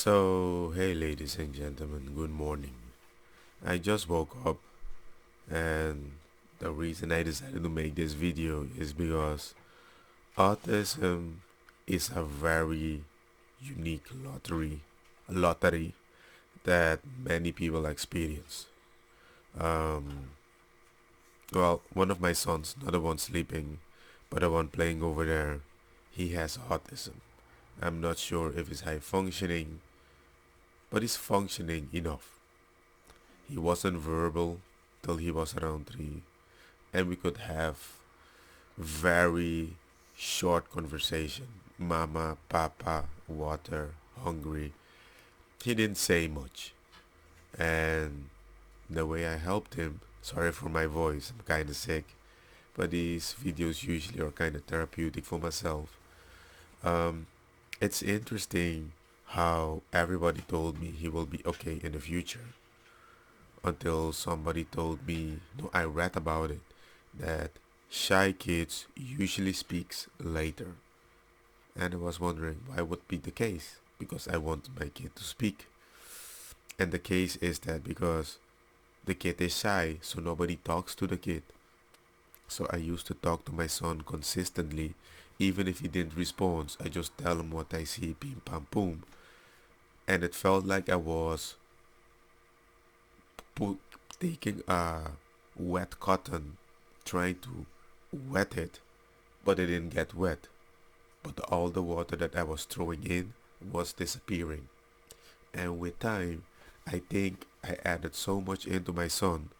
So, hey, ladies and gentlemen, good morning. I just woke up, and the reason I decided to make this video is because autism is a very unique lottery that many people experience. Um, one of my sons, not the one sleeping, but the one playing over there, he has autism. I'm not sure if he's high functioning, but he's functioning enough. He wasn't verbal till he was around 3, and we could have very short conversation. Mama, papa, water, hungry. He didn't say much. And the way I helped him, sorry for my voice, I'm kind of sick, but these videos usually are kind of therapeutic for myself. Um, it's interesting how everybody told me he will be okay in the future until somebody told me, no, I read about it, that shy kids usually speaks later. And I was wondering why would be the case, because I want my kid to speak. And the case is that because the kid is shy, so nobody talks to the kid. So I used to talk to my son consistently. Even if he didn't respond, I just tell him what I see, pim pam boom. And it felt like I was pu- taking a wet cotton, trying to wet it, but it didn't get wet. But all the water that I was throwing in was disappearing. And with time, I think I added so much into my son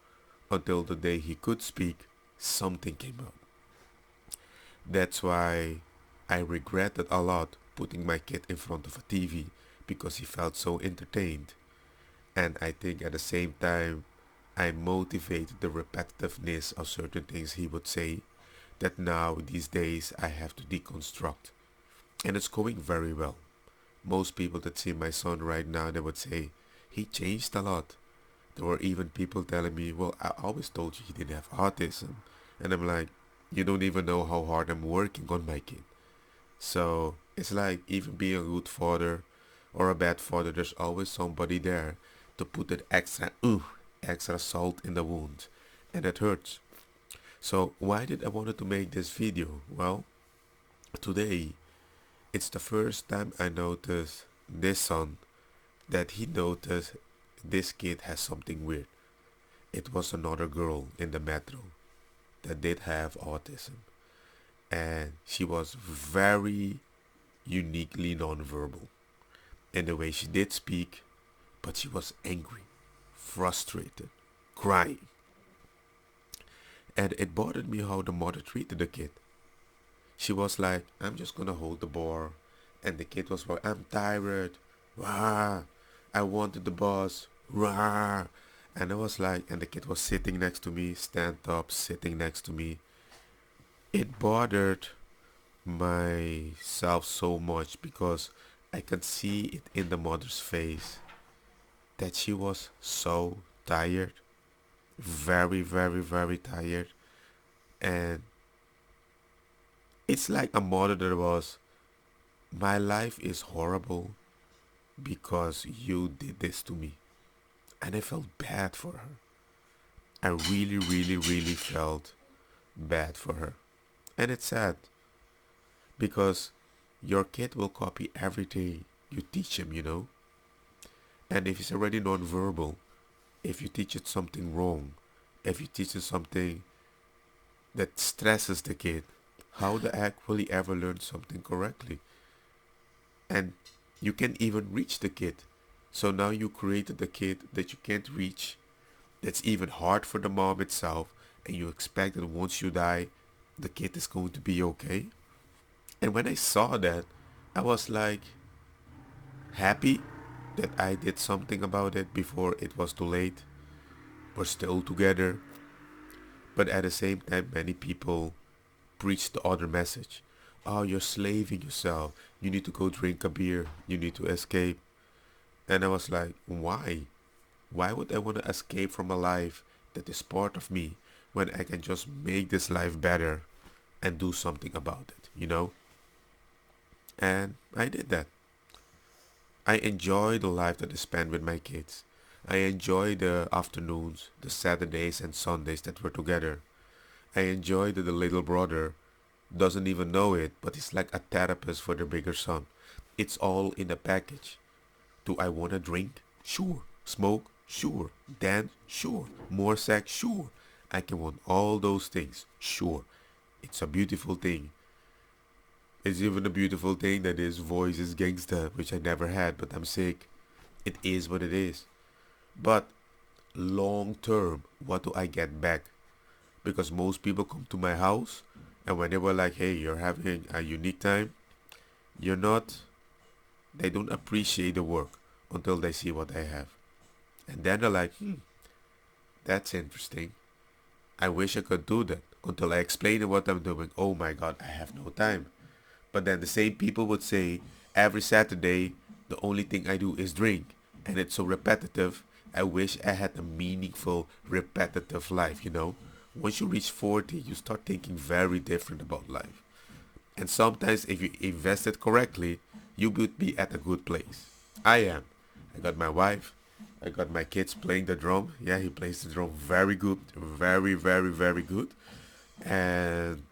until the day he could speak, something came up. That's why I regretted a lot putting my kid in front of a TV because he felt so entertained. And I think at the same time, I motivated the repetitiveness of certain things he would say that now these days I have to deconstruct. And it's going very well. Most people that see my son right now, they would say, he changed a lot. There were even people telling me, well, I always told you he didn't have autism. And I'm like, you don't even know how hard I'm working on my kid. So it's like even being a good father or a bad father, there's always somebody there to put that extra salt in the wound. And it hurts. So why did I wanted to make this video? Well, today it's the first time I noticed this son that he noticed this kid has something weird. It was another girl in the metro that did have autism, and she was very uniquely nonverbal in the way she did speak, but she was angry, frustrated, crying. And it bothered me how the mother treated the kid. She was like, I'm just gonna hold the bar. And the kid was like, I'm tired. Rah. I wanted the boss. Rah. And I was like, and the kid was sitting next to me, stand up, sitting next to me. It bothered myself so much because I could see it in the mother's face that she was so tired, very, very, very tired. And it's like a mother that was, my life is horrible because you did this to me. And I felt bad for her. I really, really, really felt bad for her. And it's sad because your kid will copy everything you teach him. And if he's already nonverbal, if you teach it something wrong, if you teach it something that stresses the kid, how the heck will he ever learn something correctly? And you can't even reach the kid. So now you created a kid that you can't reach, that's even hard for the mom itself, and you expect that once you die, the kid is going to be okay. And when I saw that, I was like happy that I did something about it before it was too late. We're still together. But at the same time, many people preach the other message. Oh, you're slaving yourself. You need to go drink a beer. You need to escape. And I was like, why? Why would I want to escape from a life that is part of me when I can just make this life better and do something about it? And I did that. I enjoy the life that I spend with my kids. I enjoy the afternoons, the Saturdays and Sundays that we're together. I enjoy that the little brother doesn't even know it, but he's like a therapist for the bigger son. It's all in a package. Do I want to drink? Sure. Smoke? Sure. Dance? Sure. More sex? Sure. I can want all those things. Sure. It's a beautiful thing. It's even a beautiful thing that his voice is gangsta, which I never had, but I'm sick. It is what it is. But long term, what do I get back? Because most people come to my house, and when they were like, hey, you're having a unique time, you're not, they don't appreciate the work until they see what I have. And then they're like, that's interesting. I wish I could do that. Until I explain what I'm doing. Oh my god, I have no time. But then the same people would say, every Saturday, the only thing I do is drink. And it's so repetitive. I wish I had a meaningful, repetitive life, you know? Once you reach 40, you start thinking very different about life. And sometimes if you invest it correctly, you would be at a good place. I am. I got my wife. I got my kids playing the drum. Yeah, he plays the drum very good. Very, very, very good. And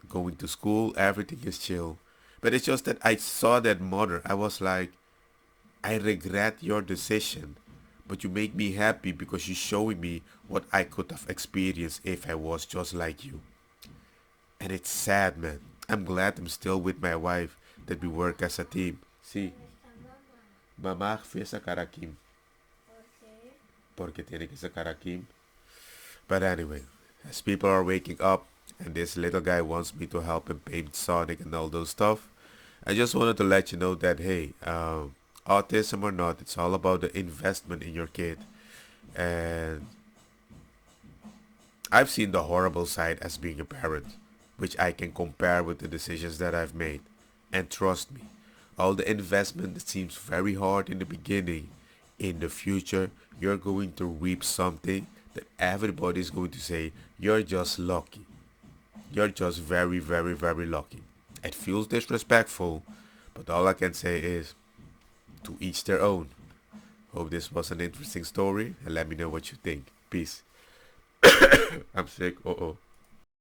going to school, everything is chill. But it's just that I saw that mother. I was like, I regret your decision. But you make me happy because you're showing me what I could have experienced if I was just like you. And it's sad, man. I'm glad I'm still with my wife, that we work as a team. Sí, mamá fue a sacar a Kim. Porque tiene que sacar a Kim. But anyway, as people are waking up, and this little guy wants me to help him paint Sonic and all those stuff, I just wanted to let you know that, hey, autism or not, it's all about the investment in your kid. And I've seen the horrible side as being a parent, which I can compare with the decisions that I've made. And trust me, all the investment that seems very hard in the beginning, in the future, you're going to reap something that everybody's going to say, you're just lucky. You're just very, very, very lucky. It feels disrespectful, but all I can say is, to each their own. Hope this was an interesting story, and let me know what you think. Peace. I'm sick. Uh oh.